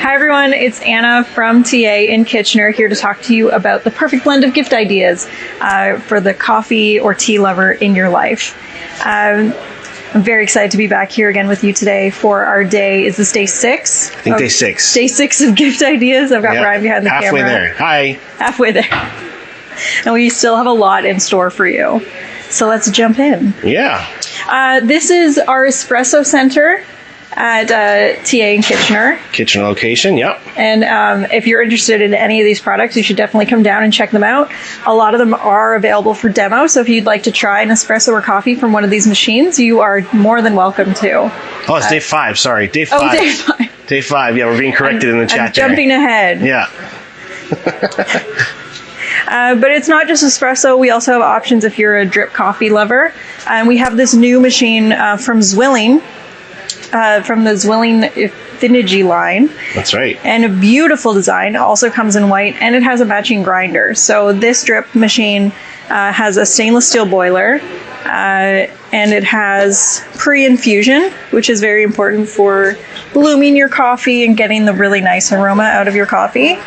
Hi everyone, it's Anna from TA in Kitchener, here to talk to you about the perfect blend of gift ideas for the coffee or tea lover in your life. I'm very excited to be back here again with you today for our day. Is this day 6? I think day 6. Day 6 of gift ideas. I've got Brian behind the halfway camera. There. Hi. Halfway there. And we still have a lot in store for you. So let's jump in. Yeah. This is our espresso center at TA in Kitchener. Kitchener location, yep. And if you're interested in any of these products, you should definitely come down and check them out. A lot of them are available for demo, so if you'd like to try an espresso or coffee from one of these machines, you are more than welcome to. Oh, it's day 5, sorry. Day 5. Oh, day 5. Day 5, yeah, we're being corrected in the chat I'm jumping ahead. Yeah. But it's not just espresso. We also have options if you're a drip coffee lover. And we have this new machine from Zwilling, from the Zwilling Affinity line. That's right. And a beautiful design. Also comes in white, and it has a matching grinder. So this drip machine has a stainless steel boiler, and it has pre-infusion, which is very important for blooming your coffee and getting the really nice aroma out of your coffee.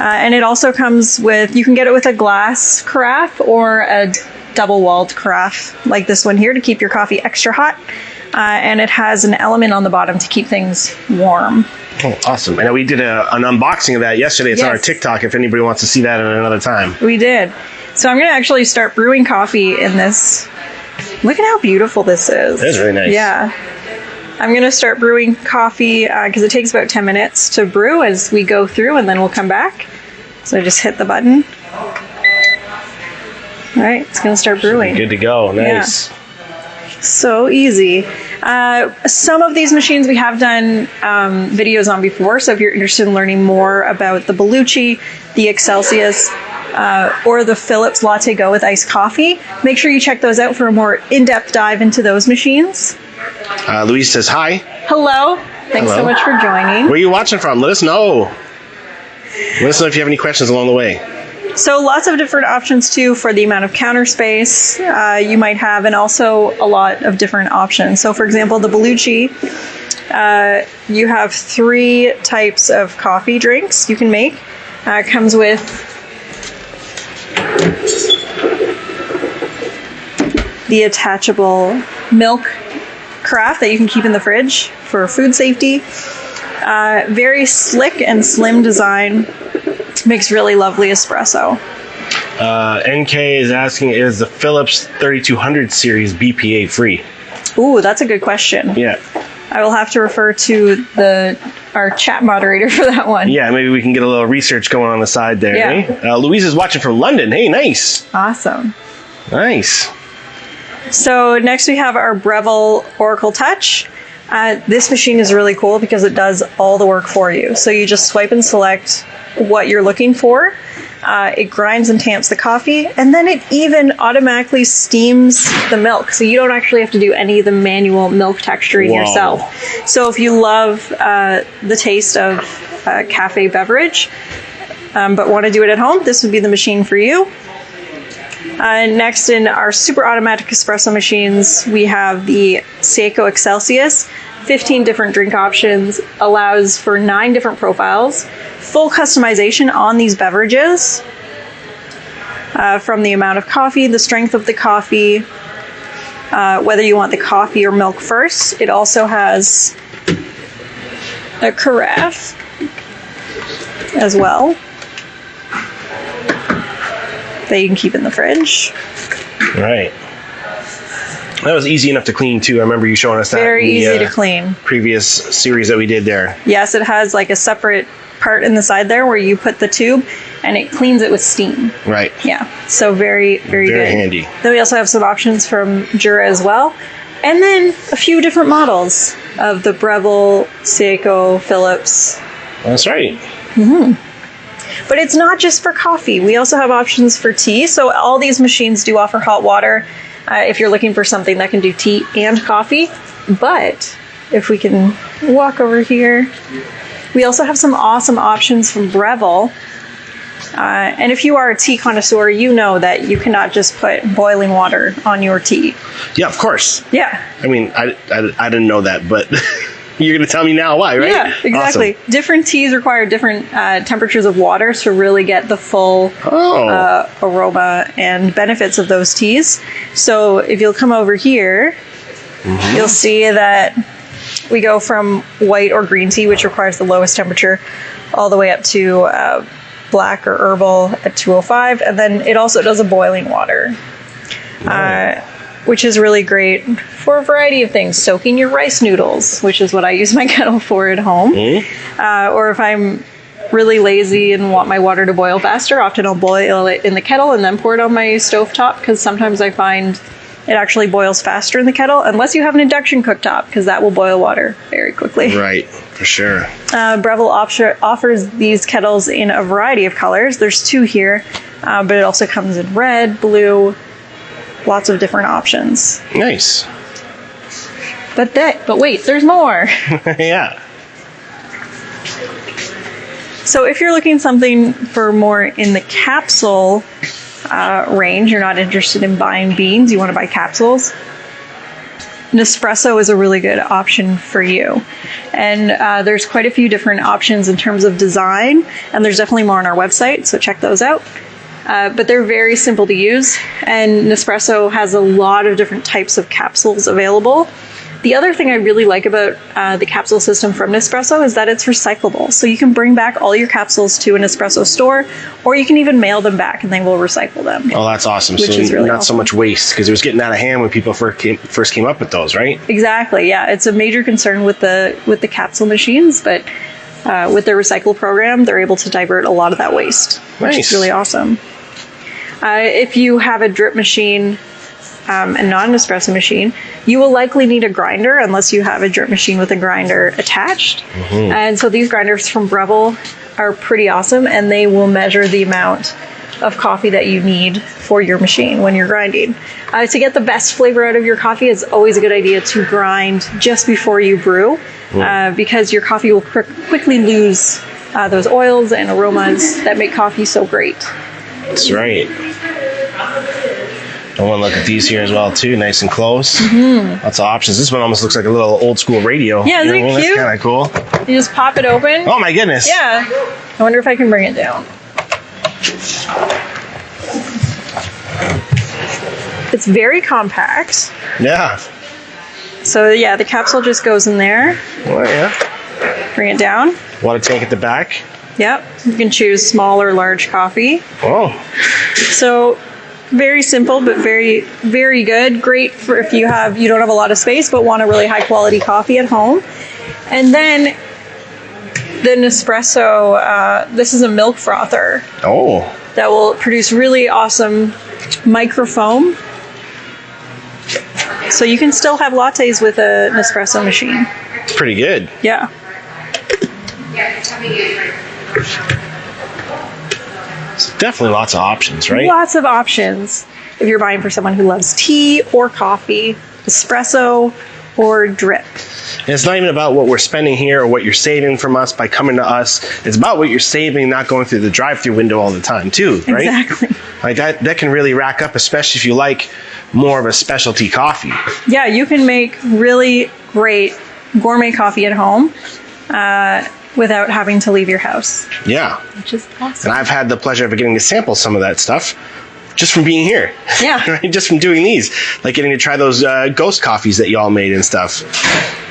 And it also comes with, you can get it with a glass carafe or a double-walled carafe like this one here to keep your coffee extra hot. And it has an element on the bottom to keep things warm. Oh, awesome. And we did an unboxing of that yesterday. It's on our TikTok if anybody wants to see that at another time. We did. So I'm going to actually start brewing coffee in this. Look at how beautiful this is. It is really nice. Yeah. I'm going to start brewing coffee because it takes about 10 minutes to brew as we go through, and then we'll come back. So I just hit the button. All right, it's going to start brewing. Good to go. Nice. Yeah. So easy. Some of these machines we have done videos on before, so if you're interested in learning more about the Bellucci, the Excelsius, or the Philips Latte Go with iced coffee, make sure you check those out for a more in-depth dive into those machines. Louise says hi. Hello. Thanks so much for joining. Where are you watching from? Let us know. Let us know if you have any questions along the way. So lots of different options too for the amount of counter space you might have, and also a lot of different options. So for example, the Bellucci, you have 3 types of coffee drinks you can make. It comes with the attachable milk carafe that you can keep in the fridge for food safety. Very slick and slim design. Makes really lovely espresso. NK is asking, is the Philips 3200 series BPA free? Ooh, that's a good question. Yeah. I will have to refer to our chat moderator for that one. Yeah, maybe we can get a little research going on the side there. Yeah. Eh? Louise is watching from London. Hey, nice. Awesome. Nice. So next we have our Breville Oracle Touch. This machine is really cool because it does all the work for you. So you just swipe and select what you're looking for. It grinds and tamps the coffee, and then it even automatically steams the milk. So you don't actually have to do any of the manual milk texturing yourself. So if you love the taste of a cafe beverage, but want to do it at home, this would be the machine for you. Next, in our super automatic espresso machines, we have the Seiko Excelsius. 15 different drink options, allows for 9 different profiles, full customization on these beverages, from the amount of coffee, the strength of the coffee, whether you want the coffee or milk first. It also has a carafe as well that you can keep in the fridge. Right. That was easy enough to clean too. I remember you showing us that. Very easy to clean. Previous series that we did there. Yes, it has like a separate part in the side there where you put the tube, and it cleans it with steam. Right. Yeah. So very, very good. Very handy. Then we also have some options from Jura as well. And then a few different models of the Breville, Seiko, Philips. That's right. Mm-hmm. But it's not just for coffee. We also have options for tea. So all these machines do offer hot water if you're looking for something that can do tea and coffee. But if we can walk over here, we also have some awesome options from Breville. And if you are a tea connoisseur, you know that you cannot just put boiling water on your tea. Yeah, of course. Yeah. I mean, I didn't know that, but You're going to tell me now why, right? Yeah, exactly. Awesome. Different teas require different temperatures of water to really get the full aroma and benefits of those teas. So if you'll come over here, you'll see that we go from white or green tea, which requires the lowest temperature, all the way up to black or herbal at 205. And then it also does a boiling water. Which is really great for a variety of things. Soaking your rice noodles, which is what I use my kettle for at home. Or if I'm really lazy and want my water to boil faster, often I'll boil it in the kettle and then pour it on my stovetop, because sometimes I find it actually boils faster in the kettle, unless you have an induction cooktop, because that will boil water very quickly. Right, for sure. Breville offers these kettles in a variety of colors. There's 2 here, but it also comes in red, blue, lots of different options. Nice. But wait, there's more. Yeah. So if you're looking something for more in the capsule range, you're not interested in buying beans, you want to buy capsules, Nespresso is a really good option for you. And there's quite a few different options in terms of design, and there's definitely more on our website, so check those out. But they're very simple to use, and Nespresso has a lot of different types of capsules available. The other thing I really like about the capsule system from Nespresso is that it's recyclable. So you can bring back all your capsules to an Nespresso store, or you can even mail them back and they will recycle them. Oh, that's awesome. Which is really not awesome. so much waste, because it was getting out of hand when people first came up with those, right? Exactly, yeah. It's a major concern with the capsule machines, but with their recycle program, they're able to divert a lot of that waste, which is really awesome. If you have a drip machine and not an espresso machine, you will likely need a grinder unless you have a drip machine with a grinder attached. And so these grinders from Breville are pretty awesome, and they will measure the amount of coffee that you need for your machine when you're grinding. To get the best flavor out of your coffee, it's always a good idea to grind just before you brew, because your coffee will quickly lose those oils and aromas that make coffee so great. That's right. I want to look at these here as well too, nice and close. Lots of options. This one almost looks like a little old school radio. Yeah, isn't it cute? That's kind of cool. You just pop it open. Oh my goodness. Yeah. I wonder if I can bring it down. It's very compact. Yeah. So yeah, the capsule just goes in there. Oh yeah. Bring it down. Water tank at the back. Yep. You can choose small or large coffee. Oh. So very simple, but very, very good. Great for if you don't have a lot of space, but want a really high quality coffee at home. And then the Nespresso, this is a milk frother. Oh. That will produce really awesome microfoam. So you can still have lattes with a Nespresso machine. It's pretty good. Yeah. Definitely lots of options, right? Lots of options. If you're buying for someone who loves tea or coffee, espresso or drip. And it's not even about what we're spending here or what you're saving from us by coming to us. It's about what you're saving, not going through the drive-through window all the time too, right? Exactly. Like that can really rack up, especially if you like more of a specialty coffee. Yeah, you can make really great gourmet coffee at home without having to leave your house. Yeah. Which is awesome. And I've had the pleasure of getting to sample some of that stuff just from being here. Yeah. Right? Just from doing these. Like getting to try those ghost coffees that y'all made and stuff.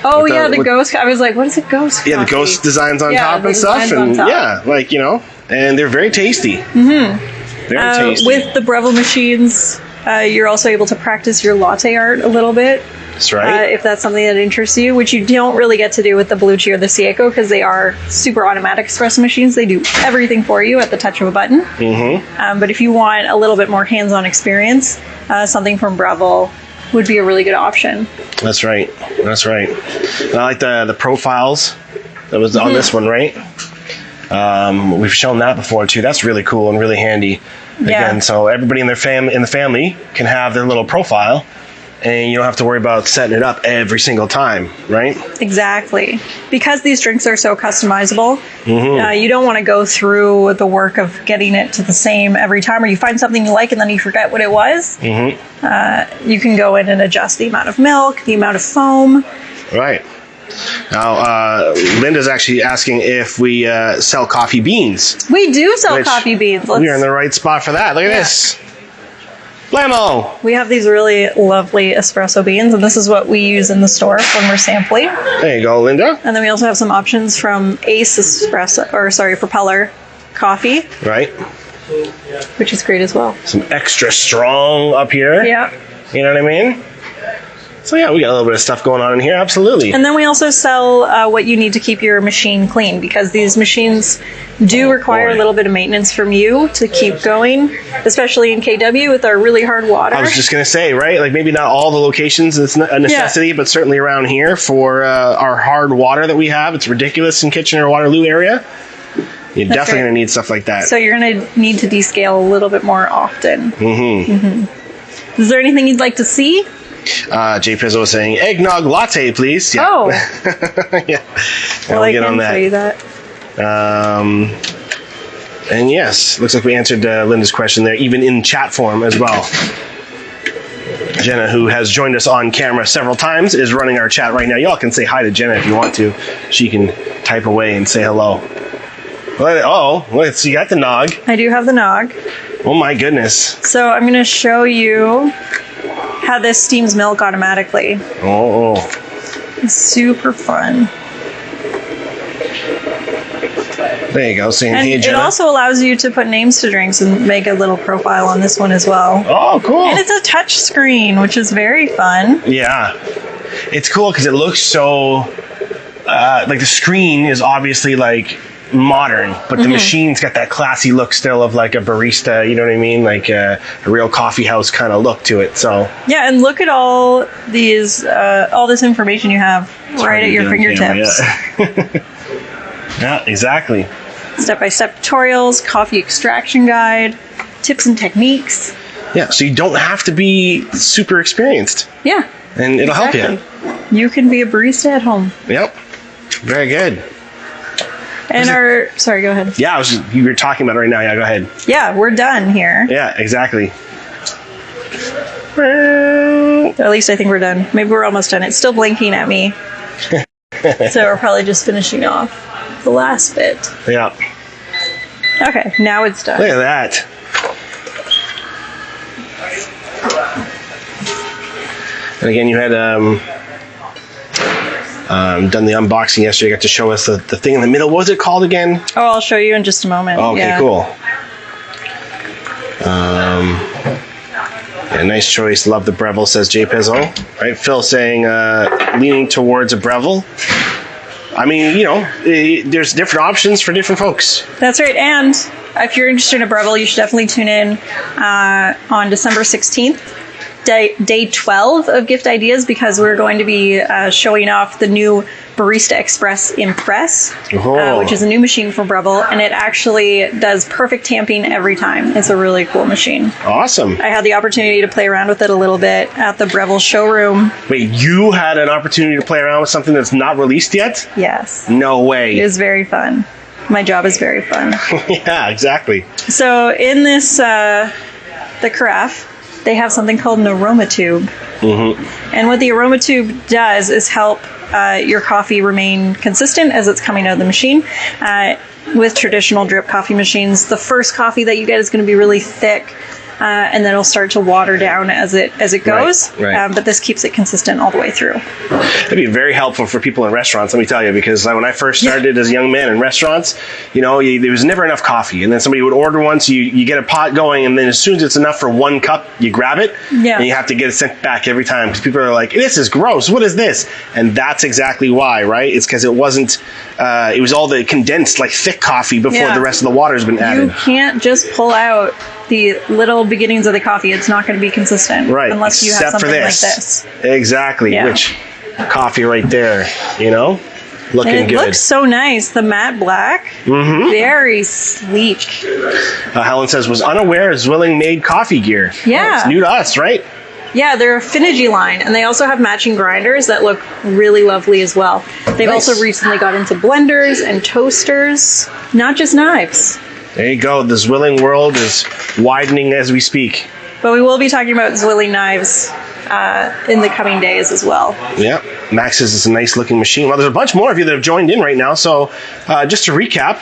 Oh, yeah, the ghost. I was like, what is a ghost coffee? Yeah, the ghost designs on top the and stuff. designs on And top. yeah, like, you know, and they're very tasty. Very tasty. With the Breville machines, you're also able to practice your latte art a little bit. That's right. If that's something that interests you, which you don't really get to do with the Bluetooth or the Seiko because they are super automatic espresso machines. They do everything for you at the touch of a button. But if you want a little bit more hands-on experience, something from Breville would be a really good option. That's right. That's right. And I like the profiles that was on this one, right? We've shown that before too. That's really cool and really handy. Again, so everybody in the family can have their little profile. And you don't have to worry about setting it up every single time, right? Exactly. Because these drinks are so customizable, you don't want to go through the work of getting it to the same every time, or you find something you like and then you forget what it was. You can go in and adjust the amount of milk, the amount of foam. Right. Now, Linda's actually asking if we sell coffee beans. We do sell coffee beans. We are in the right spot for that. Look at this. Blammo! We have these really lovely espresso beans, and this is what we use in the store when we're sampling. There you go, Linda. And then we also have some options from Ace Espresso, or sorry, Propeller Coffee. Right. Which is great as well. Some extra strong up here. Yeah. You know what I mean? So yeah, we got a little bit of stuff going on in here, absolutely. And then we also sell what you need to keep your machine clean, because these machines do require a little bit of maintenance from you to keep going, especially in KW with our really hard water. I was just going to say, right? Like maybe not all the locations, it's a necessity, but certainly around here for our hard water that we have, it's ridiculous in Kitchener-Waterloo area. You're definitely going to need stuff like that. So you're going to need to descale a little bit more often. Is there anything you'd like to see? Jay Pizzo was saying, eggnog latte, please. Yeah. Oh. Yeah. Well, I can show you that. And yes, looks like we answered Linda's question there, even in chat form as well. Jenna, who has joined us on camera several times, is running our chat right now. Y'all can say hi to Jenna if you want to. She can type away and say hello. You got the nog. I do have the nog. Oh my goodness. So I'm going to show you how this steams milk automatically. Oh. It's super fun. There you go. Saying, and hey, Jenna. It also allows you to put names to drinks and make a little profile on this one as well. Oh, cool. And it's a touch screen, which is very fun. Yeah. It's cool because it looks so... like the screen is obviously like modern, but the machine's got that classy look still of like a barista, you know what I mean? Like a real coffee house kind of look to it. So yeah, and look at all these, all this information you have right at your fingertips. Yeah, exactly. Step-by-step tutorials, coffee extraction guide, tips and techniques. Yeah, so you don't have to be super experienced. Yeah. And it'll help you. You can be a barista at home. Yep. Very good. And sorry, go ahead. Yeah, you were talking about it right now. Yeah, go ahead. Yeah, we're done here. Yeah, exactly. Or at least I think we're done. Maybe we're almost done. It's still blinking at me. So we're probably just finishing off the last bit. Yeah. Okay, now it's done. Look at that. And again, you had done the unboxing yesterday. You got to show us the thing in the middle. What was it called again? Oh, I'll show you in just a moment. Oh, okay, cool. Yeah, nice choice. Love the Breville, says Jay Pizzo. Right, Phil saying leaning towards a Breville. I mean, there's different options for different folks. That's right. And if you're interested in a Breville, you should definitely tune in on December 16th. Day 12 of Gift Ideas, because we're going to be showing off the new Barista Express Impress, which is a new machine from Breville, and it actually does perfect tamping every time. It's a really cool machine. Awesome. I had the opportunity to play around with it a little bit at the Breville showroom. Wait, you had an opportunity to play around with something that's not released yet? Yes. No way. It was very fun. My job is very fun. Yeah, exactly. So in this, the carafe, they have something called an aroma tube. And what the aroma tube does is help your coffee remain consistent as it's coming out of the machine. With traditional drip coffee machines, the first coffee that you get is going to be really thick, and then it'll start to water down as it goes. Right. But this keeps it consistent all the way through. It'd be very helpful for people in restaurants, let me tell you, because when I first started as a young man in restaurants, there was never enough coffee, and then somebody would order one, so you get a pot going, and then as soon as it's enough for one cup, you grab it, and you have to get it sent back every time, because people are like, this is gross, what is this? And that's exactly why, right? It's because it wasn't, it was all the condensed, like thick coffee before the rest of the water's been added. You can't just pull out the little beginnings of the coffee. It's not going to be consistent, right? Unless you have something like this. Exactly. Yeah. Which coffee right there, looking and it good. Looks so nice. The matte black, very sleek. Helen says, was unaware Zwilling made coffee gear. Yeah, it's new to us, right? Yeah, they're a Finergy line, and they also have matching grinders that look really lovely as well. They've also recently got into blenders and toasters, not just knives. There you go. The Zwilling world is widening as we speak. But we will be talking about Zwilling knives in the coming days as well. Yeah, Max says it's a nice looking machine. Well, there's a bunch more of you that have joined in right now. So just to recap,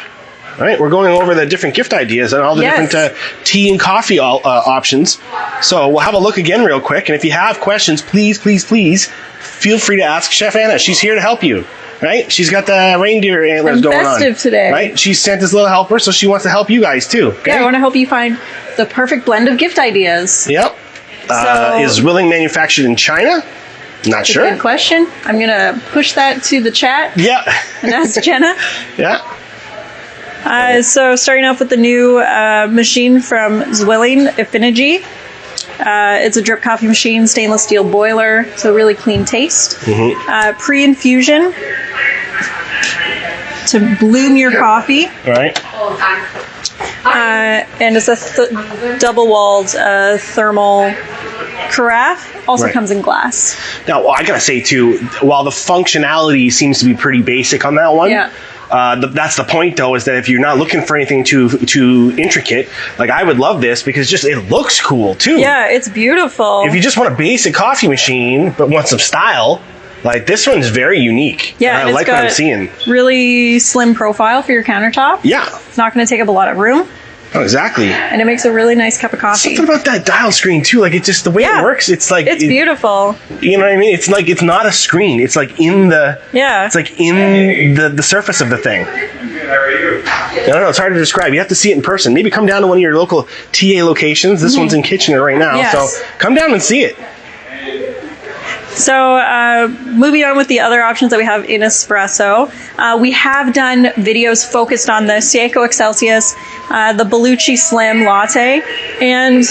all right, we're going over the different gift ideas and all the different tea and coffee options. So we'll have a look again real quick. And if you have questions, please feel free to ask Chef Anna. She's here to help you. Right? She's got the reindeer antlers going on. Festive today. Right? She's Santa's little helper, so she wants to help you guys too. Okay? Yeah, I want to help you find the perfect blend of gift ideas. Yep. Is Willing manufactured in China? Not sure. Good question. I'm going to push that to the chat. Yeah. And ask Jenna. Yeah. So starting off with the new machine from Zwilling, Affinity. It's a drip coffee machine, stainless steel boiler, so really clean taste. Pre-infusion to bloom your coffee. Right. And it's a double-walled thermal carafe. Also comes in glass. Now, I gotta say too, while the functionality seems to be pretty basic on that one, that's the point though, is that if you're not looking for anything too intricate, like I would love this because just it looks cool too. Yeah, it's beautiful. If you just want a basic coffee machine but want some style, like this one's very unique. Yeah, and I like what I'm seeing. Really slim profile for your countertop. Yeah. It's not going to take up a lot of room. Oh, exactly. And it makes a really nice cup of coffee. Something about that dial screen too, like it's just the way it works. It's like it's beautiful. You know what I mean? It's like it's not a screen. It's like in the It's like in the surface of the thing. I don't know. It's hard to describe. You have to see it in person. Maybe come down to one of your local TA locations. This one's in Kitchener right now, so come down and see it. So moving on with the other options that we have in espresso, we have done videos focused on the Seiko Excelsius, the Bellucci Slim Latte, and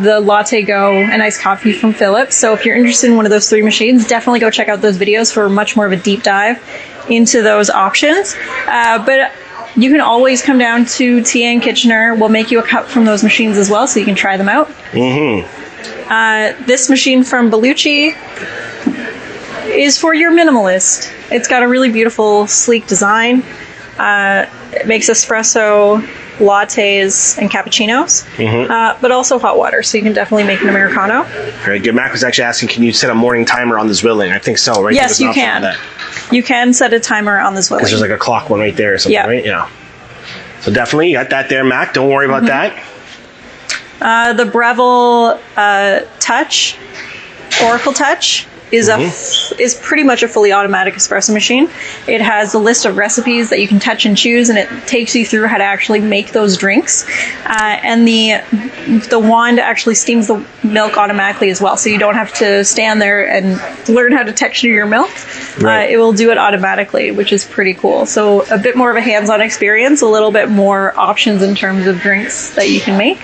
the Latte Go, an iced coffee from Philips. So if you're interested in one of those three machines, definitely go check out those videos for much more of a deep dive into those options. But you can always come down to TA in Kitchener. We'll make you a cup from those machines as well, so you can try them out. This machine from Bellucci is for your minimalist. It's got a really beautiful, sleek design. It makes espresso, lattes, and cappuccinos, but also hot water, so you can definitely make an Americano. Very good. Mac was actually asking, can you set a morning timer on the Zwilling? I think so, right? Yes, you can. You can set a timer on the Zwilling. There's like a clock one right there or something, right? Yeah. So definitely, you got that there, Mac. Don't worry about that. The Breville Touch, Oracle Touch, is pretty much a fully automatic espresso machine. It has a list of recipes that you can touch and choose, and it takes you through how to actually make those drinks. And the wand actually steams the milk automatically as well, so you don't have to stand there and learn how to texture your milk. It will do it automatically, which is pretty cool. So a bit more of a hands-on experience, a little bit more options in terms of drinks that you can make.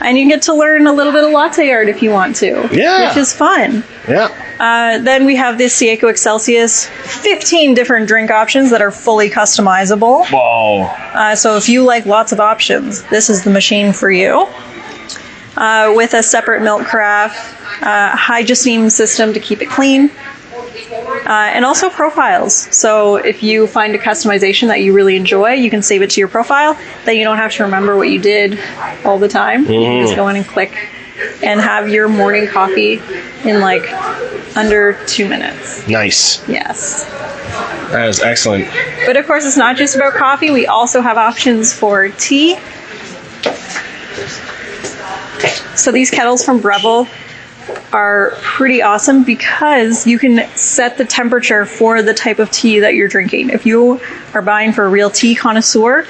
And you get to learn a little bit of latte art if you want to, which is fun. Then we have this Seiko Excelsius, 15 different drink options that are fully customizable. Whoa. So if you like lots of options, this is the machine for you. With a separate milk carafe, hydrosteam system to keep it clean. And also profiles. So if you find a customization that you really enjoy, you can save it to your profile. Then you don't have to remember what you did all the time. You can just go in and click and have your morning coffee in like under 2 minutes. Nice. Yes. That is excellent. But of course, it's not just about coffee. We also have options for tea. So these kettles from Breville are pretty awesome because you can set the temperature for the type of tea that you're drinking. If you are buying for a real tea connoisseur,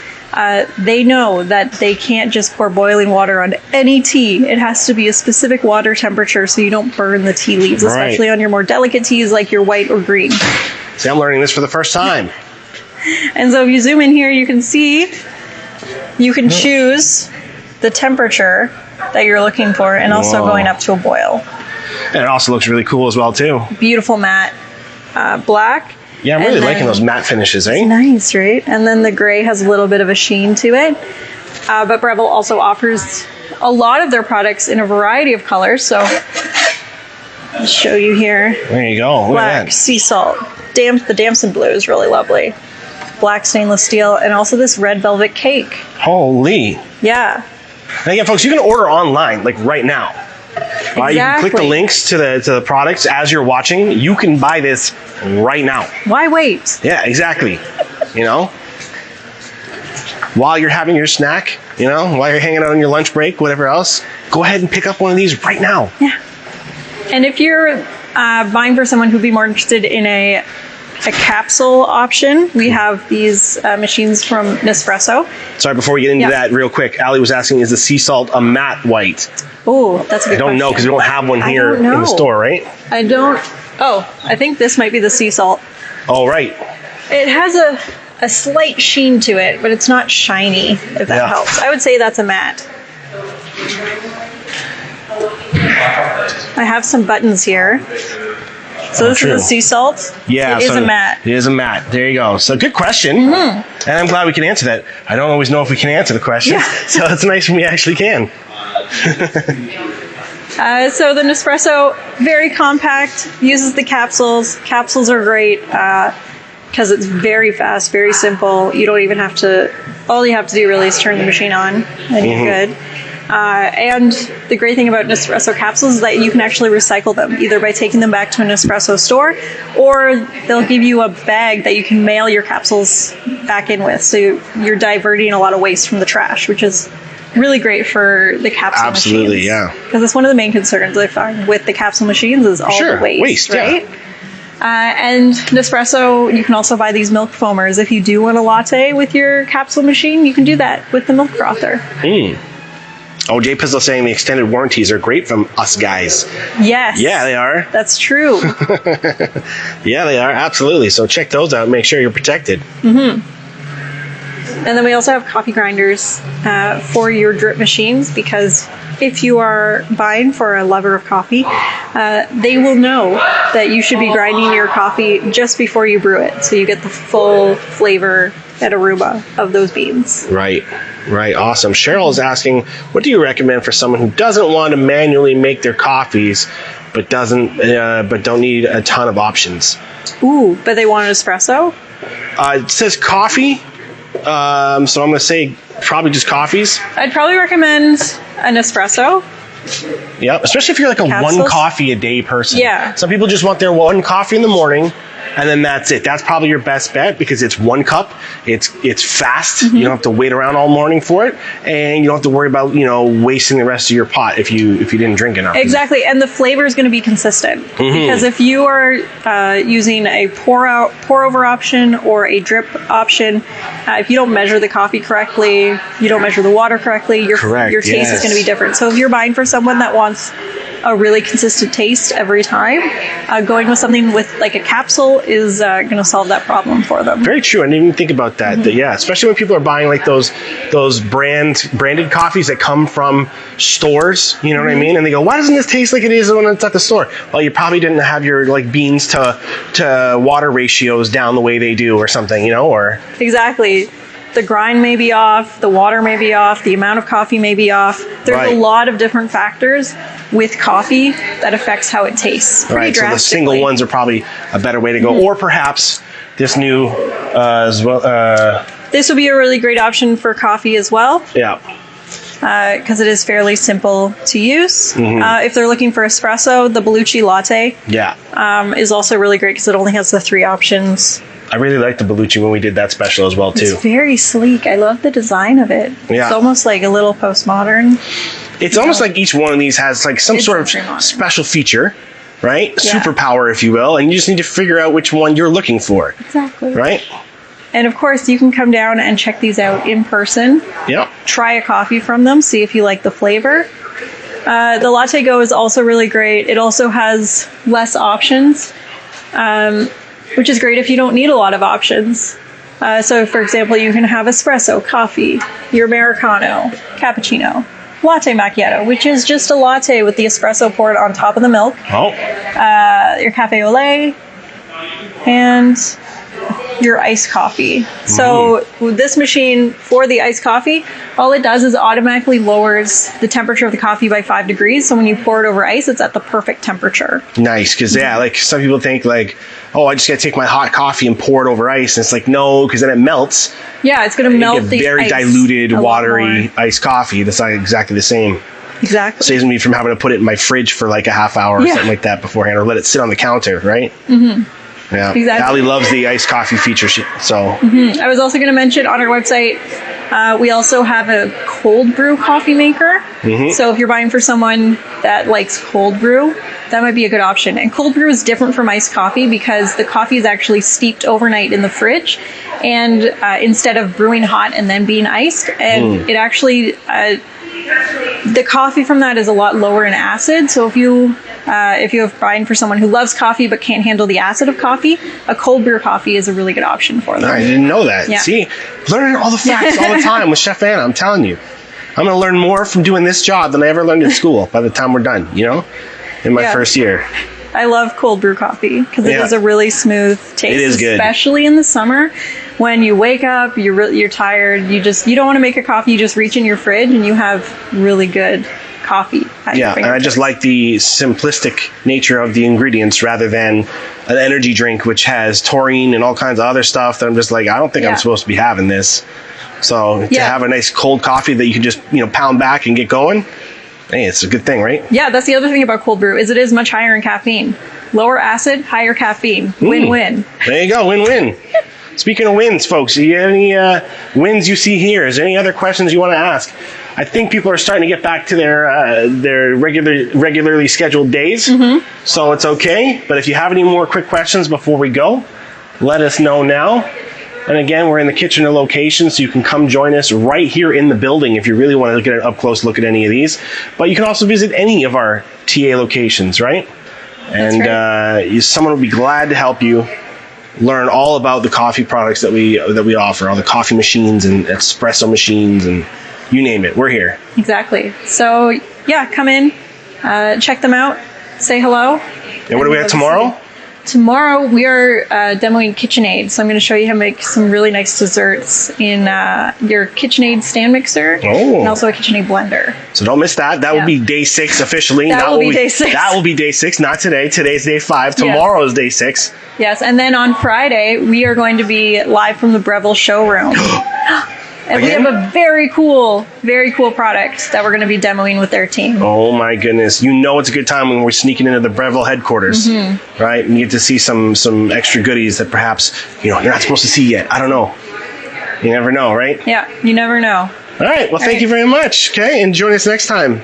they know that they can't just pour boiling water on any tea. It has to be a specific water temperature so you don't burn the tea leaves, especially on your more delicate teas like your white or green. See, I'm learning this for the first time. And so if you zoom in here, you can see you can choose the temperature that you're looking for, and also going up to a boil. And it also looks really cool as well too. Beautiful matte black. Yeah, I'm really liking those matte finishes, right? Nice, right? And then the gray has a little bit of a sheen to it. But Breville also offers a lot of their products in a variety of colors. So I'll show you here. There you go. Look black, at that. sea salt, the damson blue is really lovely. Black stainless steel, and also this red velvet cake. Holy. Yeah. And again, folks, you can order online, like right now. You can click the links to the products as you're watching. You can buy this right now. Why wait? Yeah, exactly. You know, while you're having your snack, you know, while you're hanging out on your lunch break, whatever else, go ahead and pick up one of these right now. Yeah. And if you're buying for someone who'd be more interested in a capsule option, we have these machines from Nespresso. Sorry, before we get into that real quick, Allie was asking, is the sea salt a matte white? Oh, that's a good question. I don't know, because we don't have one here in the store, right? I don't. Oh, I think this might be the sea salt. Oh, right. It has a slight sheen to it, but it's not shiny, if that helps. I would say that's a matte. I have some buttons here. So this is a sea salt. Yeah, it is a matte. It is a matte. There you go. So good question. Mm-hmm. And I'm glad we can answer that. I don't always know if we can answer the question. Yeah. So it's nice when we actually can. So the Nespresso, very compact, uses the capsules. Capsules are great because it's very fast, very simple. You don't even have to, all you have to do really is turn the machine on and you're good. And the great thing about Nespresso capsules is that you can actually recycle them, either by taking them back to an Nespresso store, or they'll give you a bag that you can mail your capsules back in with. So you're diverting a lot of waste from the trash, which is really great for the capsule machines. Absolutely, yeah. Because it's one of the main concerns I find with the capsule machines is all the waste, right? Yeah. And Nespresso, you can also buy these milk foamers. If you do want a latte with your capsule machine, you can do that with the milk frother. Oh, Jay Pizzle saying the extended warranties are great from us guys. Yes. Yeah, they are. That's true. Yeah, they are. Absolutely. So check those out. Make sure you're protected. Mm-hmm. And then we also have coffee grinders for your drip machines, because if you are buying for a lover of coffee, they will know that you should be grinding your coffee just before you brew it, so you get the full flavor and aroma of those beans. Right. Awesome. Cheryl is asking, what do you recommend for someone who doesn't want to manually make their coffees, but don't need a ton of options? Ooh, but they want an espresso? It says coffee. So I'm going to say probably just coffees. I'd probably recommend an espresso. Yeah, especially if you're like a capsules. One coffee a day person. Yeah. Some people just want their one coffee in the morning, and then that's it. That's probably your best bet, because it's one cup. It's fast. Mm-hmm. You don't have to wait around all morning for it, and you don't have to worry about wasting the rest of your pot if you didn't drink enough. Exactly, and the flavor is going to be consistent. Mm-hmm. Because if you are using a pour over option or a drip option, if you don't measure the coffee correctly, you don't measure the water correctly, your taste is going to be different. So if you're buying for someone that wants a really consistent taste every time, going with something with like a capsule is going to solve that problem for them. Very true. I didn't even think about that. Mm-hmm. Yeah, especially when people are buying like those branded coffees that come from stores. You know what I mean? And they go, "Why doesn't this taste like it is when it's at the store?" Well, you probably didn't have your like beans to water ratios down the way they do, or something. Or exactly. The grind may be off, the water may be off, the amount of coffee may be off. There's a lot of different factors with coffee that affects how it tastes. Right, so the single ones are probably a better way to go. Mm-hmm. Or perhaps this new as well. This would be a really great option for coffee as well. Yeah. Because it is fairly simple to use. Mm-hmm. If they're looking for espresso, the Bellucci latte is also really great because it only has the 3 options. I really liked the Bellucci when we did that special as well, too. It's very sleek. I love the design of it. Yeah. It's almost like a little postmodern. It's almost like each one of these has like some sort of special feature, right? Yeah. Superpower, if you will. And you just need to figure out which one you're looking for. Exactly. Right? And of course, you can come down and check these out in person. Yep. Try a coffee from them, see if you like the flavor. The Latte Go is also really great. It also has less options, which is great if you don't need a lot of options. So, for example, you can have espresso, coffee, your Americano, cappuccino, latte macchiato, which is just a latte with the espresso poured on top of the milk. Oh. Your cafe au lait, and your iced coffee. So with this machine, for the iced coffee, all it does is automatically lowers the temperature of the coffee by 5 degrees. So when you pour it over ice, it's at the perfect temperature. Nice, because like some people think like, oh, I just got to take my hot coffee and pour it over ice. And it's like, no, because then it melts. Yeah, it's going to melt the very ice diluted, watery iced coffee. That's not exactly the same. Exactly. Saves me from having to put it in my fridge for like a half hour or something like that beforehand, or let it sit on the counter, right? Mm-hmm. Yeah. Exactly. Allie loves the iced coffee feature. So I was also going to mention on our website, we also have a cold brew coffee maker. So if you're buying for someone that likes cold brew, that might be a good option. And cold brew is different from iced coffee because the coffee is actually steeped overnight in the fridge, and instead of brewing hot and then being iced, and it actually the coffee from that is a lot lower in acid. So if you have buying for someone who loves coffee but can't handle the acid of coffee, a cold brew coffee is a really good option for them. I didn't know that. Yeah. See, learning all the facts all the time with Chef Anna. I'm telling you, I'm going to learn more from doing this job than I ever learned in school by the time we're done, in my first year. I love cold brew coffee because it has a really smooth taste. It is good. Especially in the summer when you wake up, you're tired, you don't want to make a coffee, you just reach in your fridge and you have really good coffee. Yeah, and I just like the simplistic nature of the ingredients rather than an energy drink which has taurine and all kinds of other stuff that I'm just like, I don't think I'm supposed to be having this. So to have a nice cold coffee that you can just, pound back and get going, hey, it's a good thing, right? Yeah, that's the other thing about cold brew is it is much higher in caffeine. Lower acid, higher caffeine. Win-win. There you go, win-win. Speaking of wins, folks, do you have any wins you see here? Is there any other questions you want to ask? I think people are starting to get back to their regularly scheduled days, so it's okay. But if you have any more quick questions before we go, let us know now. And again, we're in the Kitchener location, so you can come join us right here in the building if you really want to get an up-close look at any of these. But you can also visit any of our TA locations, right? And someone will be glad to help you learn all about the coffee products that we offer, all the coffee machines and espresso machines and you name it. We're here. Exactly. So, yeah, come in, check them out, say hello. And what do we have tomorrow? Tomorrow we are demoing KitchenAid, so I'm going to show you how to make some really nice desserts in your KitchenAid stand mixer and also a KitchenAid blender. So don't miss that. That will be day 6 officially. That will be day 6. That will be day 6, not today. Today's day 5. Tomorrow is day 6. Yes, and then on Friday we are going to be live from the Breville showroom. And we have a very cool product that we're going to be demoing with their team. Oh my goodness. It's a good time when we're sneaking into the Breville headquarters, right? And you get to see some extra goodies that perhaps, you're not supposed to see yet. I don't know. You never know, right? Yeah, you never know. All right. Well, thank you very much. Okay. And join us next time.